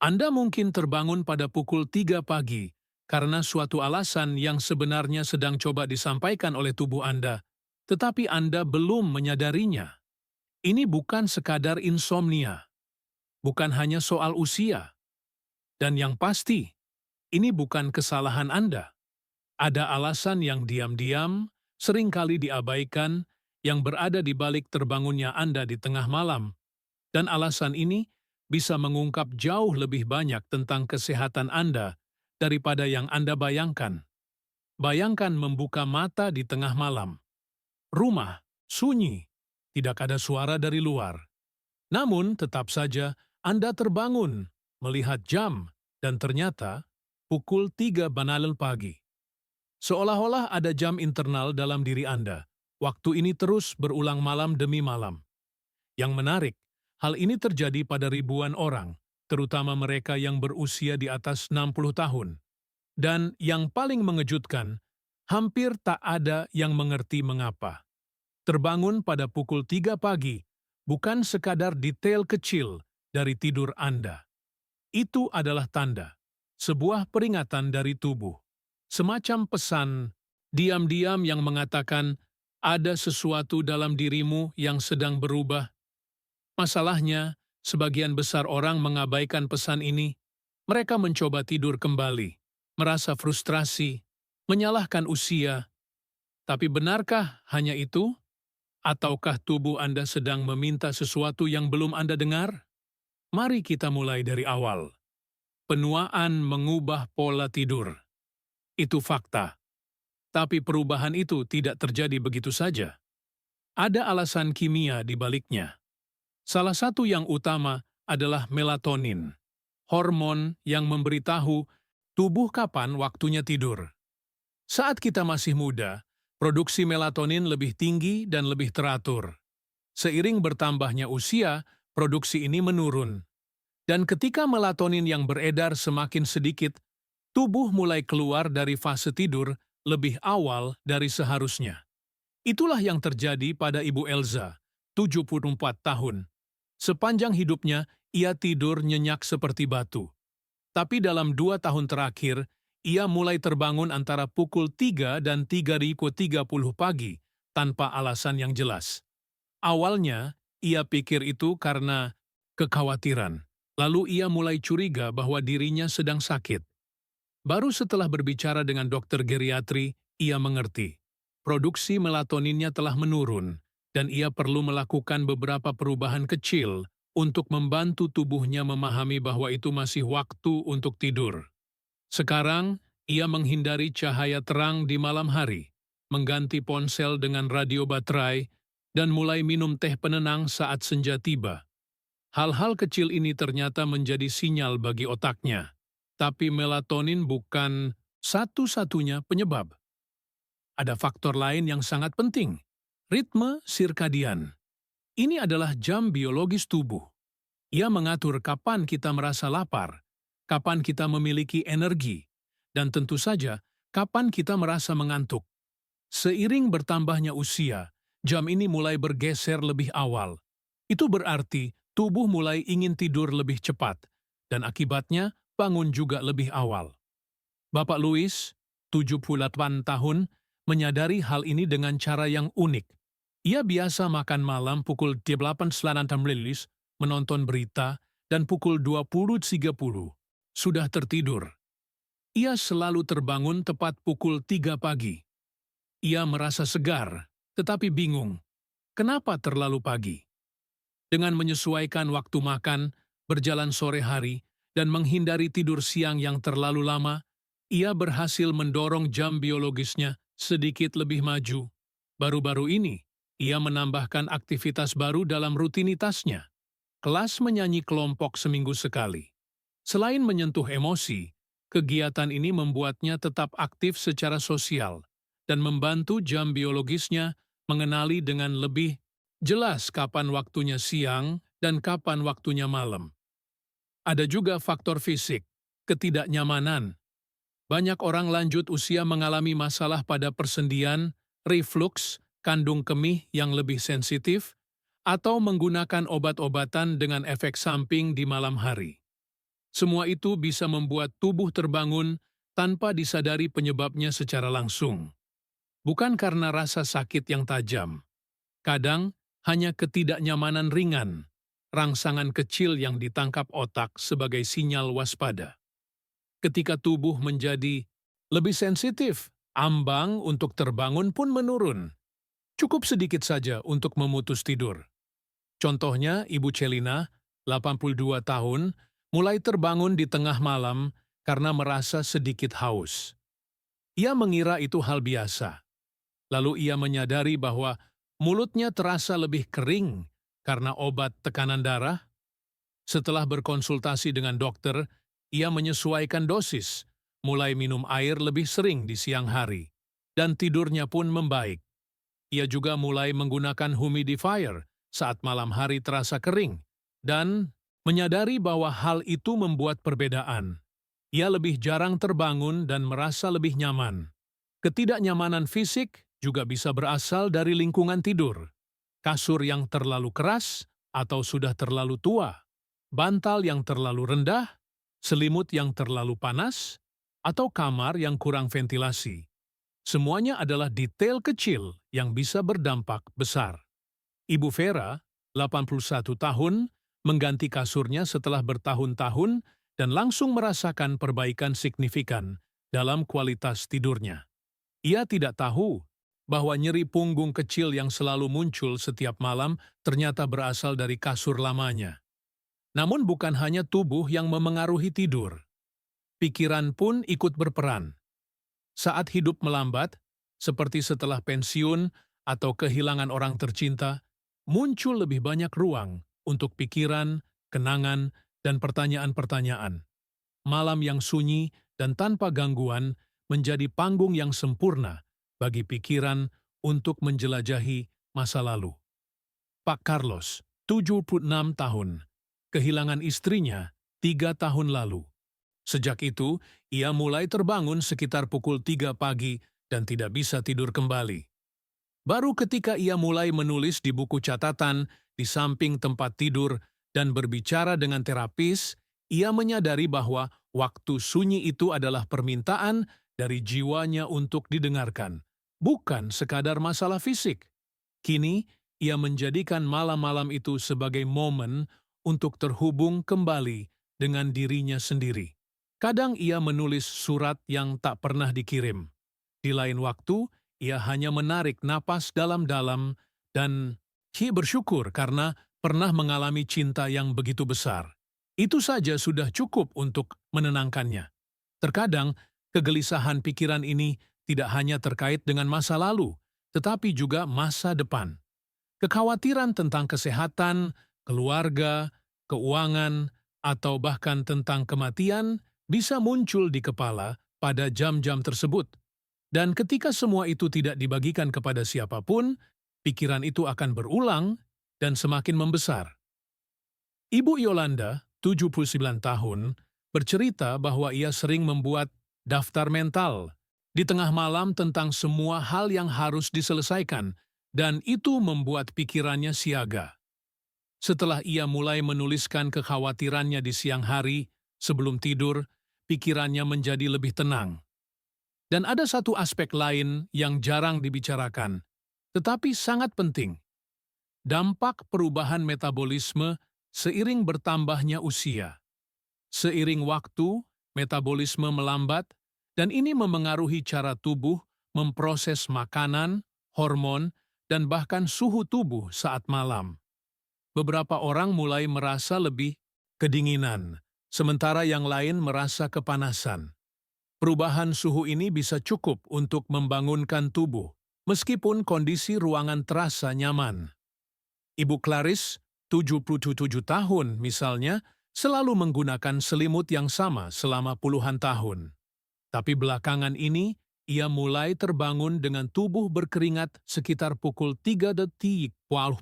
Anda mungkin terbangun pada pukul 3 pagi karena suatu alasan yang sebenarnya sedang coba disampaikan oleh tubuh Anda, tetapi Anda belum menyadarinya. Ini bukan sekadar insomnia, bukan hanya soal usia, dan yang pasti, ini bukan kesalahan Anda. Ada alasan yang diam-diam, seringkali diabaikan, yang berada di balik terbangunnya Anda di tengah malam, dan alasan ini bisa mengungkap jauh lebih banyak tentang kesehatan Anda daripada yang Anda bayangkan. Bayangkan membuka mata di tengah malam. Rumah sunyi, tidak ada suara dari luar. Namun tetap saja Anda terbangun, melihat jam, dan ternyata pukul 3 banal pagi. Seolah-olah ada jam internal dalam diri Anda. Waktu ini terus berulang malam demi malam. Yang menarik, hal ini terjadi pada ribuan orang, terutama mereka yang berusia di atas 60 tahun. Dan yang paling mengejutkan, hampir tak ada yang mengerti mengapa. Terbangun pada pukul 3 pagi bukan sekadar detail kecil dari tidur Anda. Itu adalah tanda, sebuah peringatan dari tubuh. Semacam pesan diam-diam yang mengatakan ada sesuatu dalam dirimu yang sedang berubah. Masalahnya, sebagian besar orang mengabaikan pesan ini. Mereka mencoba tidur kembali, merasa frustrasi, menyalahkan usia. Tapi benarkah hanya itu? Ataukah tubuh Anda sedang meminta sesuatu yang belum Anda dengar? Mari kita mulai dari awal. Penuaan mengubah pola tidur. Itu fakta. Tapi perubahan itu tidak terjadi begitu saja. Ada alasan kimia di baliknya. Salah satu yang utama adalah melatonin, hormon yang memberitahu tubuh kapan waktunya tidur. Saat kita masih muda, produksi melatonin lebih tinggi dan lebih teratur. Seiring bertambahnya usia, produksi ini menurun. Dan ketika melatonin yang beredar semakin sedikit, tubuh mulai keluar dari fase tidur lebih awal dari seharusnya. Itulah yang terjadi pada Ibu Elza, 74 tahun. Sepanjang hidupnya, ia tidur nyenyak seperti batu. Tapi dalam 2 tahun terakhir, ia mulai terbangun antara pukul 3 dan 3.30 pagi, tanpa alasan yang jelas. Awalnya, ia pikir itu karena kekhawatiran. Lalu ia mulai curiga bahwa dirinya sedang sakit. Baru setelah berbicara dengan dokter geriatri, ia mengerti. Produksi melatoninnya telah menurun, dan ia perlu melakukan beberapa perubahan kecil untuk membantu tubuhnya memahami bahwa itu masih waktu untuk tidur. Sekarang, ia menghindari cahaya terang di malam hari, mengganti ponsel dengan radio baterai, dan mulai minum teh penenang saat senja tiba. Hal-hal kecil ini ternyata menjadi sinyal bagi otaknya. Tapi melatonin bukan satu-satunya penyebab. Ada faktor lain yang sangat penting, ritme sirkadian. Ini adalah jam biologis tubuh. Ia mengatur kapan kita merasa lapar, kapan kita memiliki energi, dan tentu saja kapan kita merasa mengantuk. Seiring bertambahnya usia, jam ini mulai bergeser lebih awal. Itu berarti tubuh mulai ingin tidur lebih cepat, dan akibatnya bangun juga lebih awal. Bapak Louis, 78 tahun, menyadari hal ini dengan cara yang unik. Ia biasa makan malam pukul 8.30, menonton berita, dan pukul 20.30 sudah tertidur. Ia selalu terbangun tepat pukul 3 pagi. Ia merasa segar, tetapi bingung. Kenapa terlalu pagi? Dengan menyesuaikan waktu makan, berjalan sore hari, dan menghindari tidur siang yang terlalu lama, ia berhasil mendorong jam biologisnya sedikit lebih maju. Baru-baru ini, ia menambahkan aktivitas baru dalam rutinitasnya. Kelas menyanyi kelompok seminggu sekali. Selain menyentuh emosi, kegiatan ini membuatnya tetap aktif secara sosial dan membantu jam biologisnya mengenali dengan lebih jelas kapan waktunya siang dan kapan waktunya malam. Ada juga faktor fisik, ketidaknyamanan. Banyak orang lanjut usia mengalami masalah pada persendian, refluks, kandung kemih yang lebih sensitif, atau menggunakan obat-obatan dengan efek samping di malam hari. Semua itu bisa membuat tubuh terbangun tanpa disadari penyebabnya secara langsung. Bukan karena rasa sakit yang tajam. Kadang hanya ketidaknyamanan ringan, rangsangan kecil yang ditangkap otak sebagai sinyal waspada. Ketika tubuh menjadi lebih sensitif, ambang untuk terbangun pun menurun. Cukup sedikit saja untuk memutus tidur. Contohnya, Ibu Celina, 82 tahun, mulai terbangun di tengah malam karena merasa sedikit haus. Ia mengira itu hal biasa. Lalu ia menyadari bahwa mulutnya terasa lebih kering karena obat tekanan darah. Setelah berkonsultasi dengan dokter, ia menyesuaikan dosis, mulai minum air lebih sering di siang hari, dan tidurnya pun membaik. Ia juga mulai menggunakan humidifier saat malam hari terasa kering, dan menyadari bahwa hal itu membuat perbedaan. Ia lebih jarang terbangun dan merasa lebih nyaman. Ketidaknyamanan fisik juga bisa berasal dari lingkungan tidur. Kasur yang terlalu keras atau sudah terlalu tua, bantal yang terlalu rendah, selimut yang terlalu panas, atau kamar yang kurang ventilasi. Semuanya adalah detail kecil yang bisa berdampak besar. Ibu Vera, 81 tahun, mengganti kasurnya setelah bertahun-tahun dan langsung merasakan perbaikan signifikan dalam kualitas tidurnya. Ia tidak tahu bahwa nyeri punggung kecil yang selalu muncul setiap malam ternyata berasal dari kasur lamanya. Namun bukan hanya tubuh yang memengaruhi tidur. Pikiran pun ikut berperan. Saat hidup melambat, seperti setelah pensiun atau kehilangan orang tercinta, muncul lebih banyak ruang untuk pikiran, kenangan, dan pertanyaan-pertanyaan. Malam yang sunyi dan tanpa gangguan menjadi panggung yang sempurna bagi pikiran untuk menjelajahi masa lalu. Pak Carlos, 76 tahun, kehilangan istrinya 3 tahun lalu. Sejak itu, ia mulai terbangun sekitar pukul 3 pagi dan tidak bisa tidur kembali. Baru ketika ia mulai menulis di buku catatan di samping tempat tidur dan berbicara dengan terapis, ia menyadari bahwa waktu sunyi itu adalah permintaan dari jiwanya untuk didengarkan, bukan sekadar masalah fisik. Kini, ia menjadikan malam-malam itu sebagai momen untuk terhubung kembali dengan dirinya sendiri. Kadang ia menulis surat yang tak pernah dikirim. Di lain waktu, ia hanya menarik napas dalam-dalam dan bersyukur karena pernah mengalami cinta yang begitu besar. Itu saja sudah cukup untuk menenangkannya. Terkadang, kegelisahan pikiran ini tidak hanya terkait dengan masa lalu, tetapi juga masa depan. Kekhawatiran tentang kesehatan, keluarga, keuangan, atau bahkan tentang kematian bisa muncul di kepala pada jam-jam tersebut. Dan ketika semua itu tidak dibagikan kepada siapapun, pikiran itu akan berulang dan semakin membesar. Ibu Yolanda, 79 tahun, bercerita bahwa ia sering membuat daftar mental di tengah malam tentang semua hal yang harus diselesaikan, dan itu membuat pikirannya siaga. Setelah ia mulai menuliskan kekhawatirannya di siang hari, sebelum tidur, pikirannya menjadi lebih tenang. Dan ada satu aspek lain yang jarang dibicarakan, tetapi sangat penting. Dampak perubahan metabolisme seiring bertambahnya usia. Seiring waktu, metabolisme melambat, dan ini memengaruhi cara tubuh memproses makanan, hormon, dan bahkan suhu tubuh saat malam. Beberapa orang mulai merasa lebih kedinginan, sementara yang lain merasa kepanasan. Perubahan suhu ini bisa cukup untuk membangunkan tubuh, meskipun kondisi ruangan terasa nyaman. Ibu Clarice, 77 tahun misalnya, selalu menggunakan selimut yang sama selama puluhan tahun. Tapi belakangan ini, ia mulai terbangun dengan tubuh berkeringat sekitar pukul 3:30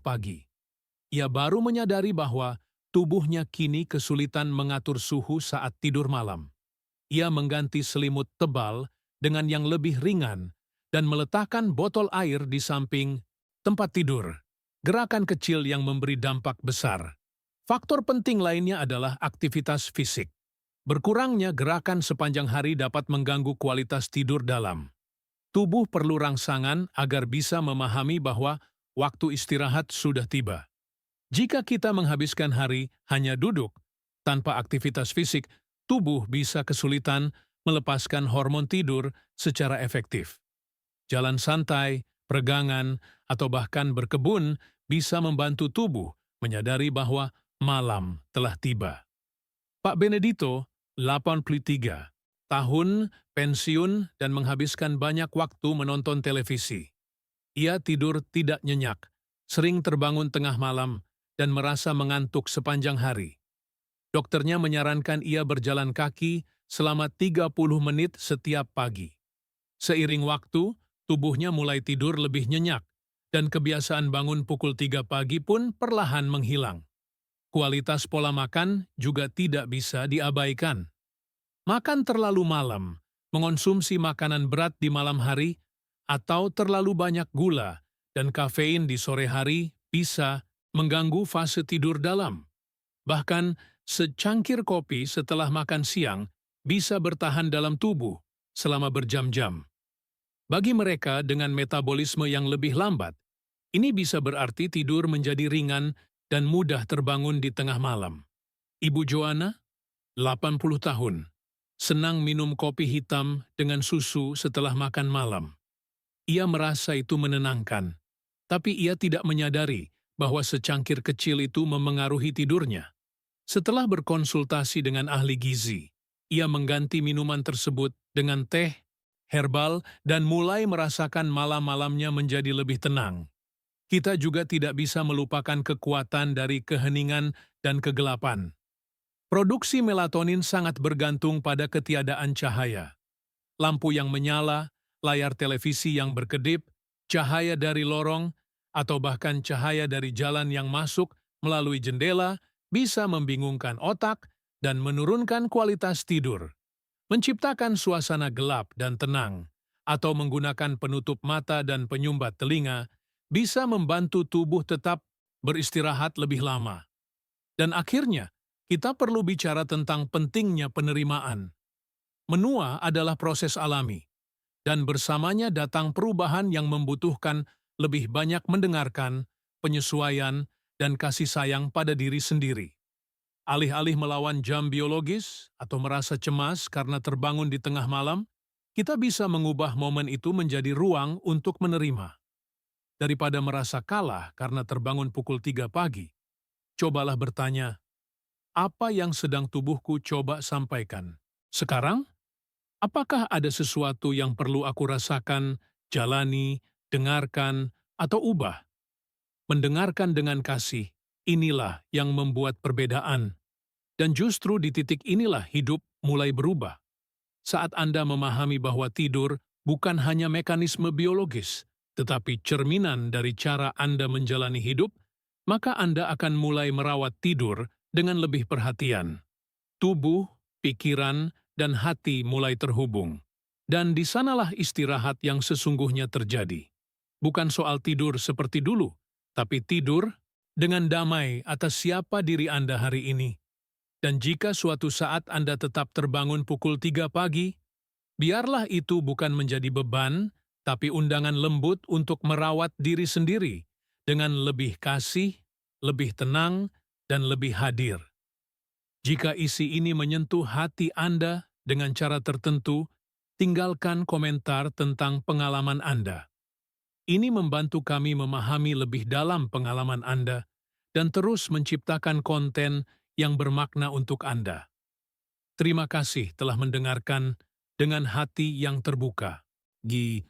pagi. Ia baru menyadari bahwa tubuhnya kini kesulitan mengatur suhu saat tidur malam. Ia mengganti selimut tebal dengan yang lebih ringan dan meletakkan botol air di samping tempat tidur. Gerakan kecil yang memberi dampak besar. Faktor penting lainnya adalah aktivitas fisik. Berkurangnya gerakan sepanjang hari dapat mengganggu kualitas tidur dalam. Tubuh perlu rangsangan agar bisa memahami bahwa waktu istirahat sudah tiba. Jika kita menghabiskan hari hanya duduk, tanpa aktivitas fisik, tubuh bisa kesulitan melepaskan hormon tidur secara efektif. Jalan santai, peregangan, atau bahkan berkebun bisa membantu tubuh menyadari bahwa malam telah tiba. Pak Benedito, 83, tahun, pensiun, dan menghabiskan banyak waktu menonton televisi. Ia tidur tidak nyenyak, sering terbangun tengah malam, dan merasa mengantuk sepanjang hari. Dokternya menyarankan ia berjalan kaki selama 30 menit setiap pagi. Seiring waktu, tubuhnya mulai tidur lebih nyenyak, dan kebiasaan bangun pukul 3 pagi pun perlahan menghilang. Kualitas pola makan juga tidak bisa diabaikan. Makan terlalu malam, mengonsumsi makanan berat di malam hari, atau terlalu banyak gula dan kafein di sore hari bisa mengganggu fase tidur dalam. Bahkan, secangkir kopi setelah makan siang bisa bertahan dalam tubuh selama berjam-jam. Bagi mereka dengan metabolisme yang lebih lambat, ini bisa berarti tidur menjadi ringan dan mudah terbangun di tengah malam. Ibu Joanna, 80 tahun, senang minum kopi hitam dengan susu setelah makan malam. Ia merasa itu menenangkan, tapi ia tidak menyadari bahwa secangkir kecil itu memengaruhi tidurnya. Setelah berkonsultasi dengan ahli gizi, ia mengganti minuman tersebut dengan teh, herbal, dan mulai merasakan malam-malamnya menjadi lebih tenang. Kita juga tidak bisa melupakan kekuatan dari keheningan dan kegelapan. Produksi melatonin sangat bergantung pada ketiadaan cahaya. Lampu yang menyala, layar televisi yang berkedip, cahaya dari lorong, atau bahkan cahaya dari jalan yang masuk melalui jendela bisa membingungkan otak dan menurunkan kualitas tidur. Menciptakan suasana gelap dan tenang, atau menggunakan penutup mata dan penyumbat telinga, bisa membantu tubuh tetap beristirahat lebih lama. Dan akhirnya, kita perlu bicara tentang pentingnya penerimaan. Menua adalah proses alami, dan bersamanya datang perubahan yang membutuhkan lebih banyak mendengarkan, penyesuaian, dan kasih sayang pada diri sendiri. Alih-alih melawan jam biologis atau merasa cemas karena terbangun di tengah malam, kita bisa mengubah momen itu menjadi ruang untuk menerima. Daripada merasa kalah karena terbangun pukul 3 pagi, cobalah bertanya, apa yang sedang tubuhku coba sampaikan? Sekarang, apakah ada sesuatu yang perlu aku rasakan, jalani, dengarkan, atau ubah? Mendengarkan dengan kasih, inilah yang membuat perbedaan. Dan justru di titik inilah hidup mulai berubah. Saat Anda memahami bahwa tidur bukan hanya mekanisme biologis, tetapi cerminan dari cara Anda menjalani hidup, maka Anda akan mulai merawat tidur dengan lebih perhatian. Tubuh, pikiran, dan hati mulai terhubung. Dan di sanalah istirahat yang sesungguhnya terjadi. Bukan soal tidur seperti dulu, tapi tidur dengan damai atas siapa diri Anda hari ini. Dan jika suatu saat Anda tetap terbangun pukul 3 pagi, biarlah itu bukan menjadi beban, tapi undangan lembut untuk merawat diri sendiri dengan lebih kasih, lebih tenang, dan lebih hadir. Jika isi ini menyentuh hati Anda dengan cara tertentu, tinggalkan komentar tentang pengalaman Anda. Ini membantu kami memahami lebih dalam pengalaman Anda dan terus menciptakan konten yang bermakna untuk Anda. Terima kasih telah mendengarkan dengan hati yang terbuka. Gi